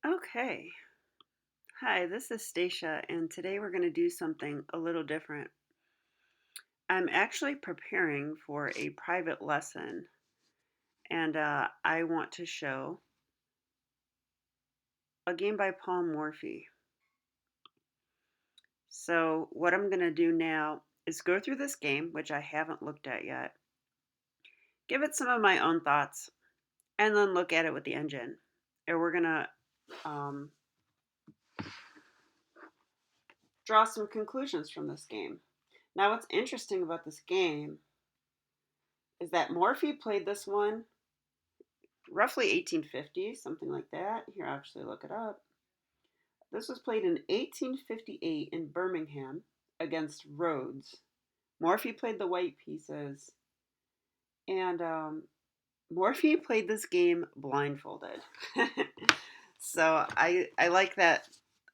Okay. Hi, this is Stacia, and today we're going to do something a little different. I'm actually preparing for a private lesson, and I want to show a game by Paul Morphy. So, what I'm going to do now is go through this game, which I haven't looked at yet, give it some of my own thoughts, and then look at it with the engine. And we're going to um, draw some conclusions from this game. Now, what's interesting about this game is that Morphy played this one roughly 1850, something like that. Here, I'll actually look it up. This was played in 1858 in Birmingham against Rhodes. Morphy played the white pieces, and Morphy played this game blindfolded. So I like that.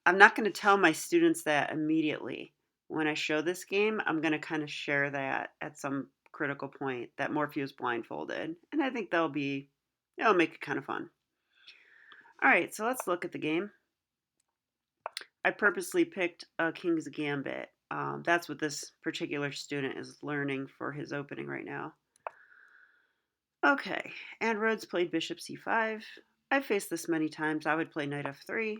I'm not going to tell my students that immediately. When I show this game, I'm going to kind of share that at some critical point that Morphy was blindfolded. And I think it'll make it kind of fun. All right, so let's look at the game. I purposely picked a King's Gambit. That's what this particular student is learning for his opening right now. Okay, and Rhodes played Bishop c5. I've faced this many times. I would play Knight f3,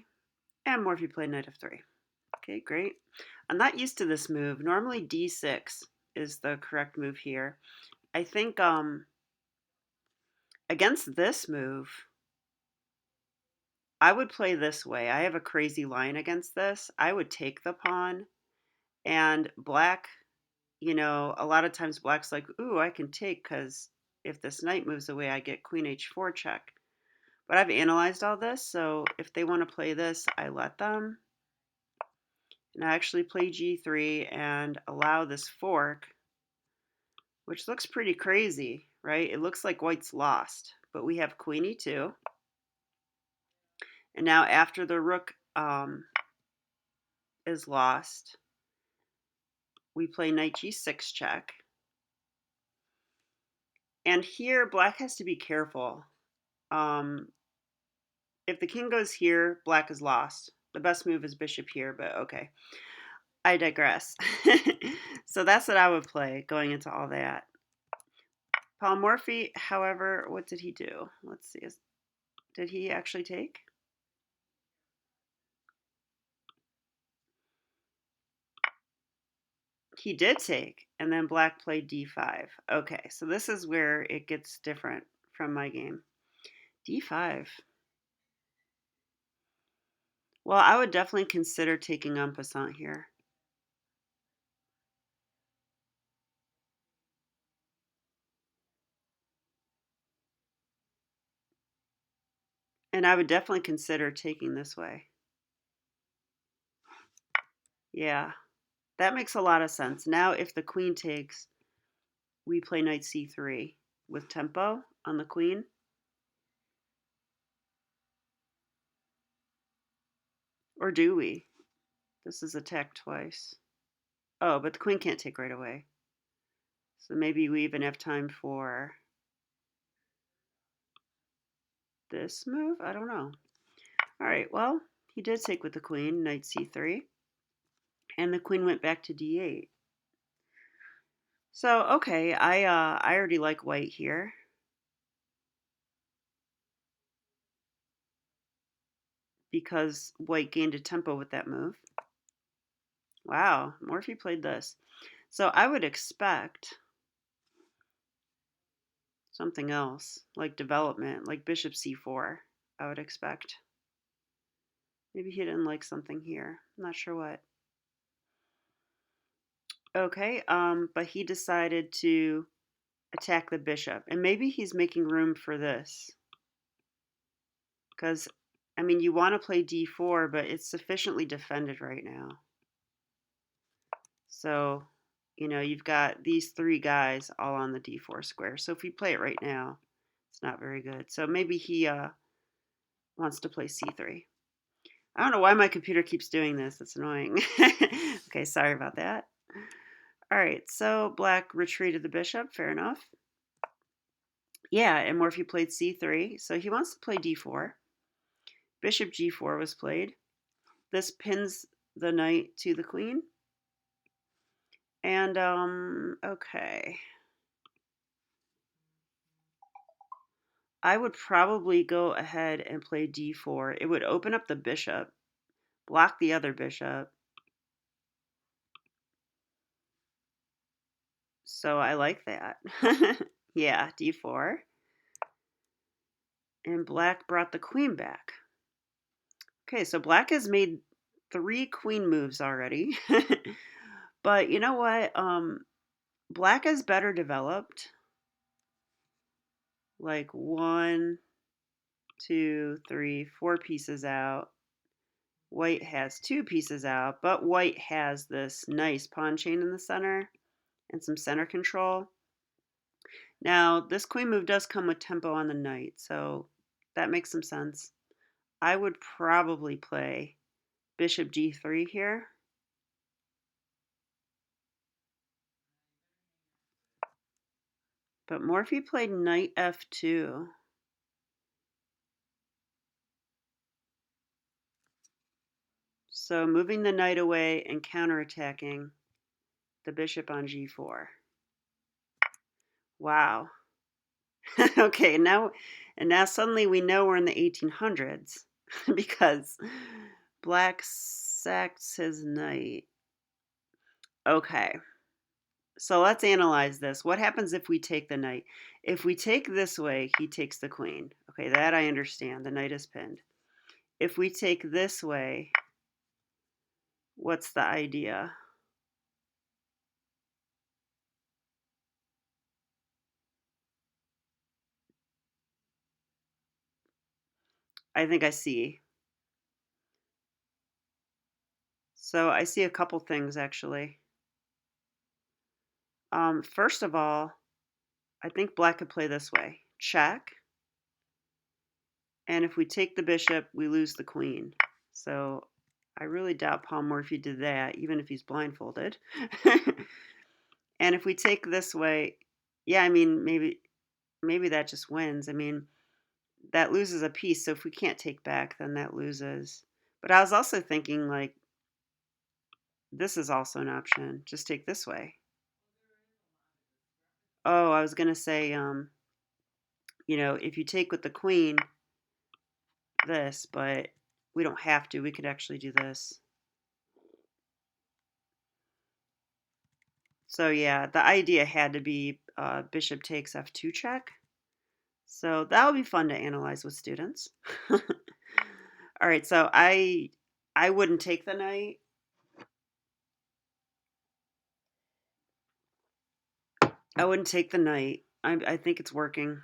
and Morphy played Knight f3. Okay, great. I'm not used to this move. Normally d6 is the correct move here. I think against this move, I would play this way. I have a crazy line against this. I would take the pawn, and black, a lot of times black's like, ooh, I can take because if this knight moves away, I get queen h4 check. But I've analyzed all this, so if they want to play this, I let them. And I actually play g3 and allow this fork, which looks pretty crazy, right? It looks like white's lost, but we have queen e2. And now after the rook is lost, we play knight g6 check. And here, black has to be careful. If the king goes here, black is lost. The best move is bishop here, but okay. I digress. So that's what I would play going into all that. Paul Morphy, however, what did he do? Let's see. Did he actually take? He did take, and then black played d5. Okay, so this is where it gets different from my game. d5. Well, I would definitely consider taking en passant here. And I would definitely consider taking this way. Yeah, that makes a lot of sense. Now, if the queen takes, we play knight c3 with tempo on the queen. Or do we? This is attacked twice. Oh, but the queen can't take right away. So maybe we even have time for this move? I don't know. All right, well, he did take with the queen, knight c3. And the queen went back to d8. So, okay, I already like white here. Because white gained a tempo with that move. Wow, Morphy played this. So I would expect something else, like development, like bishop c4, I would expect. Maybe he didn't like something here. I'm not sure what. Okay, but he decided to attack the bishop. And maybe he's making room for this. Because, I mean, you want to play d4, but it's sufficiently defended right now. So, you've got these three guys all on the d4 square. So if we play it right now, it's not very good. So maybe he wants to play c3. I don't know why my computer keeps doing this. It's annoying. Okay, sorry about that. All right, so black retreated the bishop. Fair enough. Yeah, and Morphy played c3. So he wants to play d4. Bishop g4 was played. This pins the knight to the queen. And, okay. I would probably go ahead and play d4. It would open up the bishop, block the other bishop. So I like that. Yeah, d4. And black brought the queen back. Okay, so black has made 3 queen moves already. But you know what? Black is better developed. Like 1, 2, 3, 4 pieces out. White has 2 pieces out, but white has this nice pawn chain in the center and some center control. Now, this queen move does come with tempo on the knight, so that makes some sense. I would probably play bishop g3 here. But Morphy played knight f2. So moving the knight away and counterattacking the bishop on g4. Wow. Okay, now suddenly we know we're in the 1800s because black sacks his knight. Okay. So let's analyze this. What happens if we take the knight? If we take this way, he takes the queen. Okay, that I understand. The knight is pinned. If we take this way, what's the idea? I think I see. So I see a couple things actually. First of all, I think black could play this way. Check. And if we take the bishop, we lose the queen. So I really doubt Paul Morphy did that, even if he's blindfolded. And if we take this way, yeah, I mean, maybe that just wins. I mean, that loses a piece. So if we can't take back, then that loses. But I was also thinking, like, this is also an option. Just take this way. Oh, I was going to say, if you take with the queen, this, but we don't have to. We could actually do this. So yeah, the idea had to be bishop takes f2 check. So that'll be fun to analyze with students. All right, so I wouldn't take the knight. I wouldn't take the knight. I think it's working.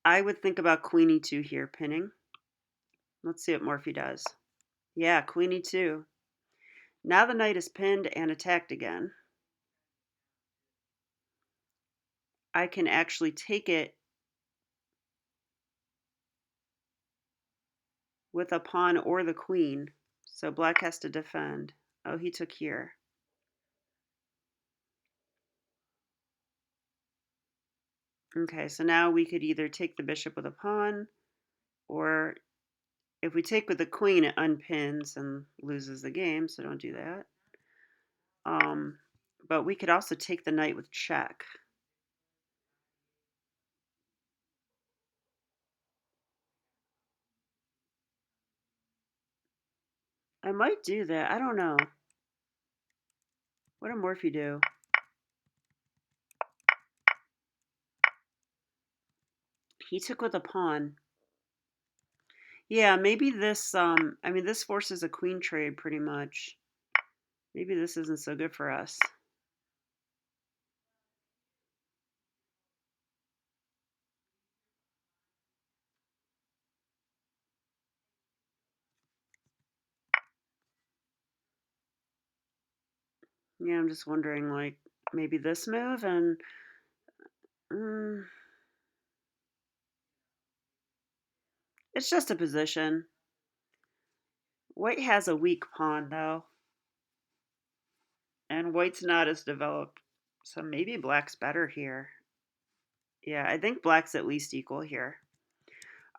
I would think about queen e2 here, pinning. Let's see what Morphy does. Yeah, queen e2. Now the knight is pinned and attacked again. I can actually take it with a pawn or the queen. So black has to defend. Oh, he took here. Okay, so now we could either take the bishop with a pawn, or if we take with the queen, it unpins and loses the game, so don't do that. But we could also take the knight with check. I might do that. I don't know. What did Morphy do? He took with a pawn. Yeah, maybe this, this forces a queen trade pretty much. Maybe this isn't so good for us. Yeah, I'm just wondering, like, maybe this move and... it's just a position. White has a weak pawn, though. And white's not as developed. So maybe black's better here. Yeah, I think black's at least equal here.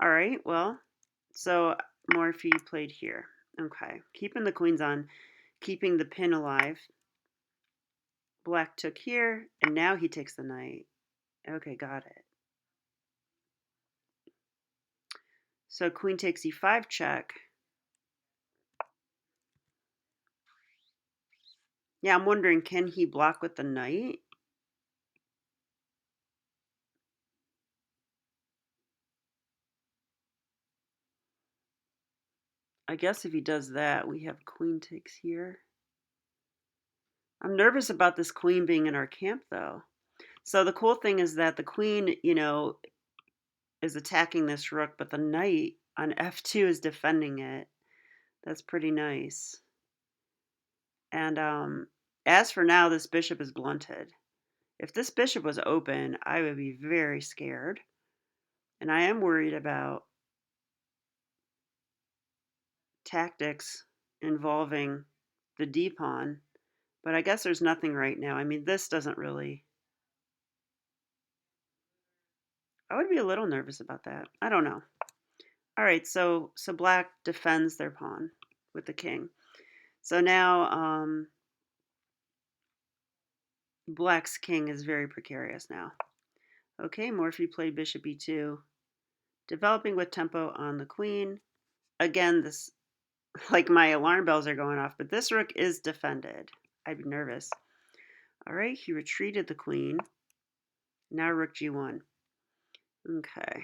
All right, well, so Morphy played here. Okay, keeping the queens on, keeping the pin alive. Black took here, and now he takes the knight. Okay, got it. So queen takes e5 check. Yeah, I'm wondering, can he block with the knight? I guess if he does that, we have queen takes here. I'm nervous about this queen being in our camp, though. So the cool thing is that the queen, is attacking this rook, but the knight on f2 is defending it. That's pretty nice. And as for now, this bishop is blunted. If this bishop was open, I would be very scared. And I am worried about tactics involving the d-pawn. But I guess there's nothing right now. I mean, this doesn't really... I would be a little nervous about that. I don't know. All right, so black defends their pawn with the king. So now black's king is very precarious now. Okay, Morphy played bishop e2, developing with tempo on the queen. Again, this, like, my alarm bells are going off, but this rook is defended. I'd be nervous. All right, he retreated the queen. Now rook g1. Okay.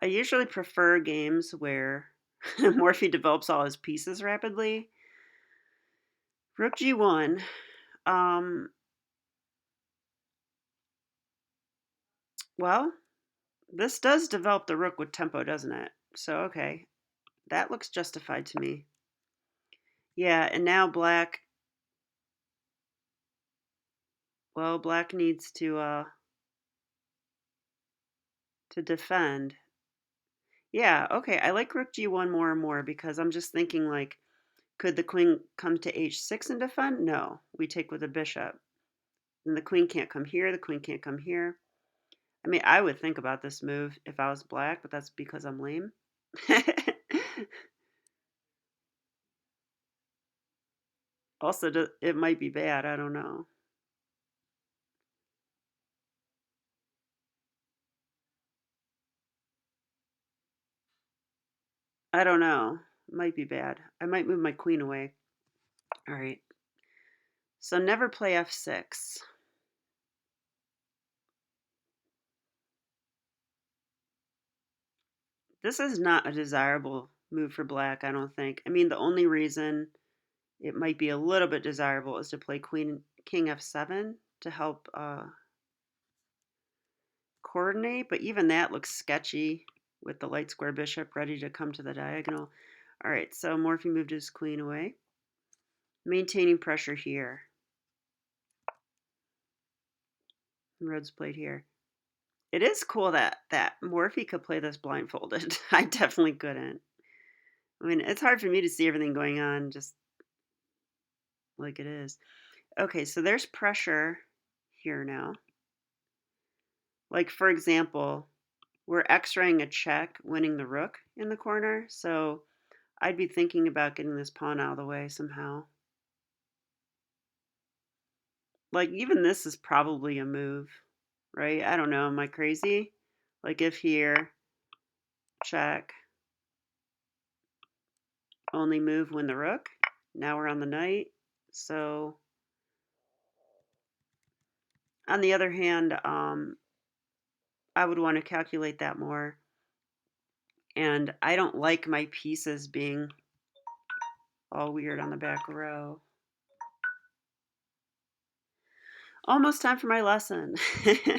I usually prefer games where Morphy develops all his pieces rapidly. Rook g1. Well, this does develop the rook with tempo, doesn't it? So, okay. That looks justified to me. Yeah, and now black... Well, black needs to defend. Yeah, okay. I like rook g1 more and more because I'm just thinking, like, could the queen come to h6 and defend? No, we take with a bishop. And the queen can't come here, the queen can't come here. I mean, I would think about this move if I was black, but that's because I'm lame. Also, it might be bad. I don't know. I don't know. It might be bad. I might move my queen away. All right. So never play f6. This is not a desirable move for black, I don't think. I mean, the only reason it might be a little bit desirable is to play king f7 to help coordinate, but even that looks sketchy with the light square bishop ready to come to the diagonal. All right, so Morphy moved his queen away. Maintaining pressure here. Rhodes played here. It is cool that Morphy could play this blindfolded. I definitely couldn't. I mean, it's hard for me to see everything going on just like it is. Okay, so there's pressure here now. Like, for example, we're x-raying a check, winning the rook in the corner. So I'd be thinking about getting this pawn out of the way somehow. Like, even this is probably a move, right? I don't know. Am I crazy? Like, if here, check, only move, win the rook. Now we're on the knight. So, on the other hand, I would want to calculate that more. And I don't like my pieces being all weird on the back row. Almost time for my lesson.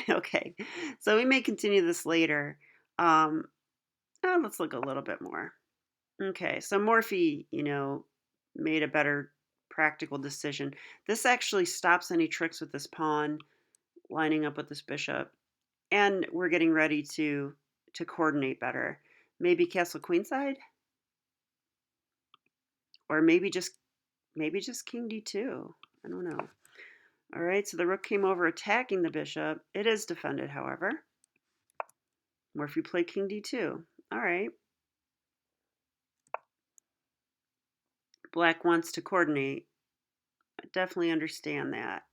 Okay, so we may continue this later. Let's look a little bit more. Okay, so Morphy, made a better practical decision. This actually stops any tricks with this pawn lining up with this bishop. And we're getting ready to coordinate better. Maybe castle queenside? Or maybe just king d2. I don't know. All right, so the rook came over attacking the bishop. It is defended, however. Morphy played king d2. All right. Black wants to coordinate. I definitely understand that.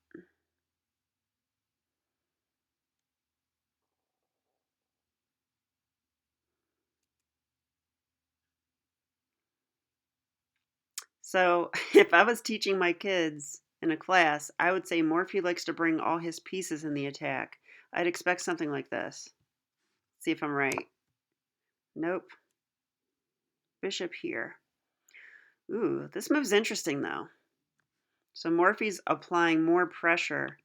So if I was teaching my kids in a class, I would say Morphy likes to bring all his pieces in the attack. I'd expect something like this. See if I'm right. Nope. Bishop here. Ooh, this move's interesting though. So Morphy's applying more pressure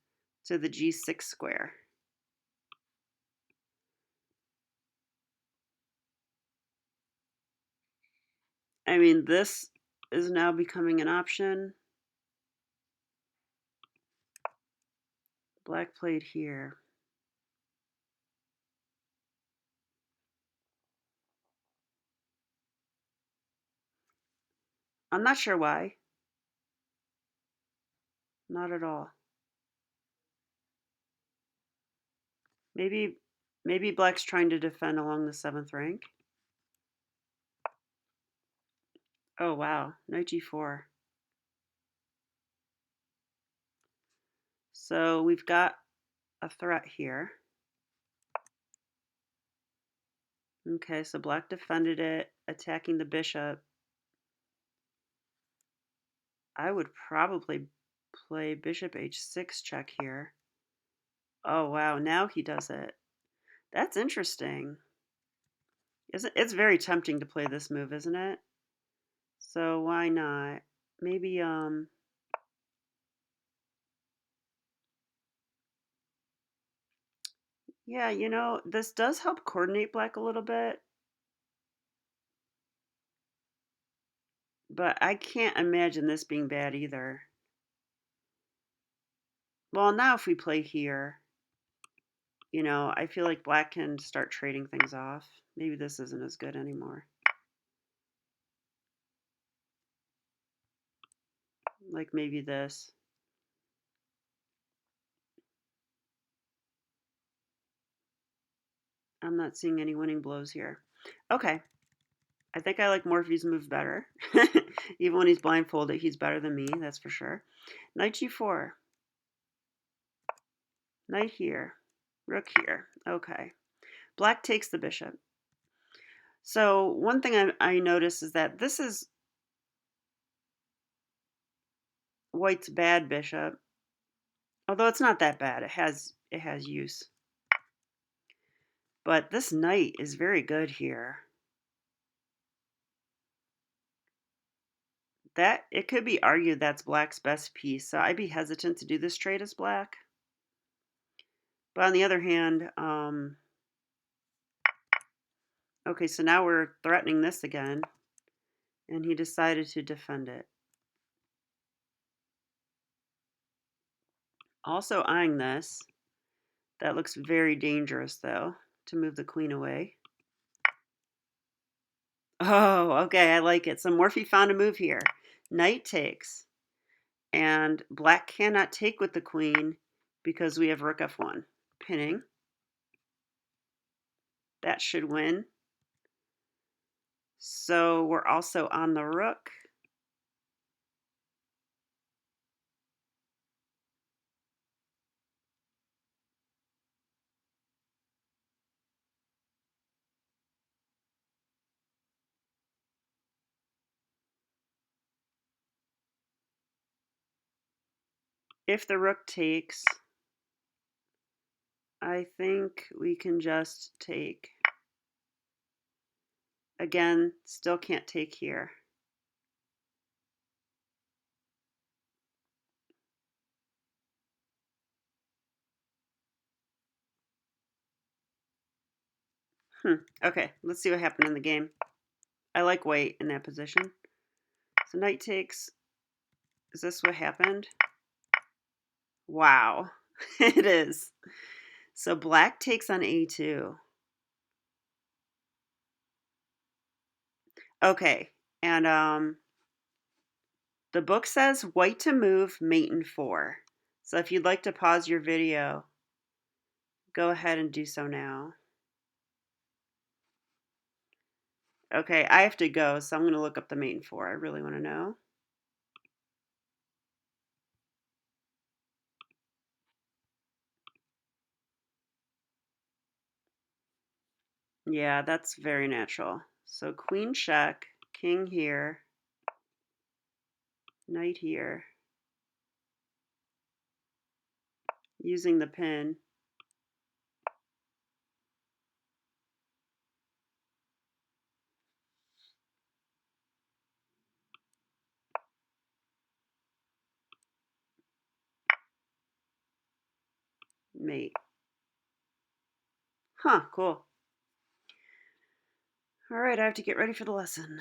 to the g6 square. I mean, this is now becoming an option. Black played here. I'm not sure why. Not at all. Maybe Black's trying to defend along the 7th rank. Oh wow, knight g4. So we've got a threat here. Okay, so Black defended it, attacking the bishop. I would probably play bishop h6 check here. Oh wow, now he does it. That's interesting. It's very tempting to play this move, isn't it? So why not? Maybe yeah, you know, this does help coordinate Black a little bit. But I can't imagine this being bad either. Well, now if we play here, you know, I feel like Black can start trading things off. Maybe this isn't as good anymore. Like maybe this. I'm not seeing any winning blows here. Okay. I think I like Morphy's move better. Even when he's blindfolded, he's better than me, that's for sure. Knight g4. Knight here. Rook here. Okay. Black takes the bishop. So one thing I notice is that this is White's bad bishop. Although it's not that bad. It has use. But this knight is very good here. That it could be argued that's Black's best piece, so I'd be hesitant to do this trade as Black. But on the other hand, okay, so now we're threatening this again, and he decided to defend it. Also eyeing this. That looks very dangerous, though, to move the queen away. Oh, okay, I like it. So Morphy found a move here. Knight takes. And Black cannot take with the queen because we have rook f1. Pinning. That should win. So we're also on the rook. If the rook takes, I think we can just take. Again, still can't take here. Okay, let's see what happened in the game. I like White in that position. So knight takes. Is this what happened? Wow, it is. So Black takes on a2. Okay, and The book says white to move, mate in 4. So if you'd like to pause your video, go ahead and do so now. Okay, I have to go, so I'm going to look up the mate in 4. I really want to know. Yeah, that's very natural. So queen check, king here, knight here, using the pin. Mate. Huh, cool. All right, I have to get ready for the lesson.